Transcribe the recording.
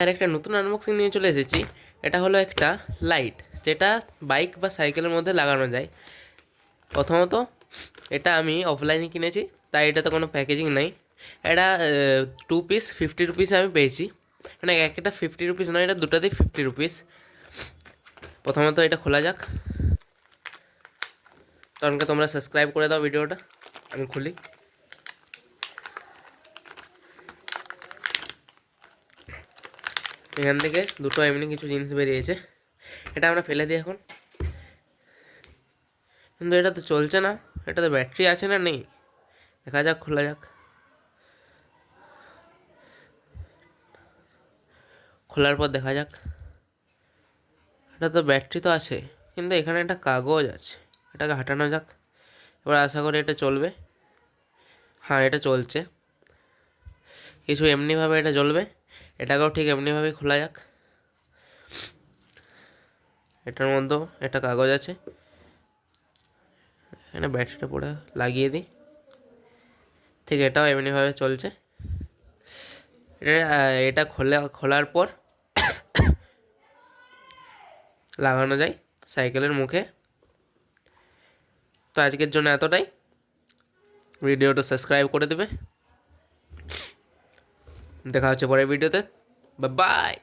আর একটা নতুন আনবক্সিং নিয়ে চলে এসেছি। এটা হলো একটা লাইট, যেটা বাইক বা সাইকেলের মধ্যে লাগানো যায়। প্রথমত এটা আমি অফলাইনে কিনেছি, তাই এটাতে কোনো প্যাকেজিং নাই। এটা 2 পিস 50 রুপিসে আমি পেয়েছি, মানে একটা 50 রুপিস নয়, এটা দুটাতেই 50 রুপিস। প্রথমত এটা খোলা যাক। তখনকে তোমরা সাবস্ক্রাইব করে দাও ভিডিওটা, আমি খুলি। এখান থেকে দুটো এমনি কিছু জিনিস বেরিয়েছে, এটা আমরা ফেলে দিই এখন। কিন্তু এটা তো চলছে না, এটাতে ব্যাটারি আছে না নেই, দেখা যাক, খোলা যাক। খোলার পর দেখা যাক। এটা তো ব্যাটারি তো আছে, কিন্তু এখানে একটা কাগজ আছে, এটাকে হাঁটানো যাক। এবার আশা করি এটা চলবে। হ্যাঁ, এটা চলছে। কিছু এমনিভাবে এটা জ্বলবে, এটাকেও ঠিক এমনিভাবেই খোলা যাক। এটার মধ্যেও একটা কাগজ আছে, এখানে ব্যাটারিটা পুরো লাগিয়ে দিই। ঠিক এটাও এমনিভাবে চলছে। এটা খোলার পর লাগানো যায় সাইকেলের মুখে। তো আজকের জন্য এতটাই। ভিডিওটা সাবস্ক্রাইব করে দেবে। দেখা হচ্ছে পরের ভিডিওতে। Bye bye.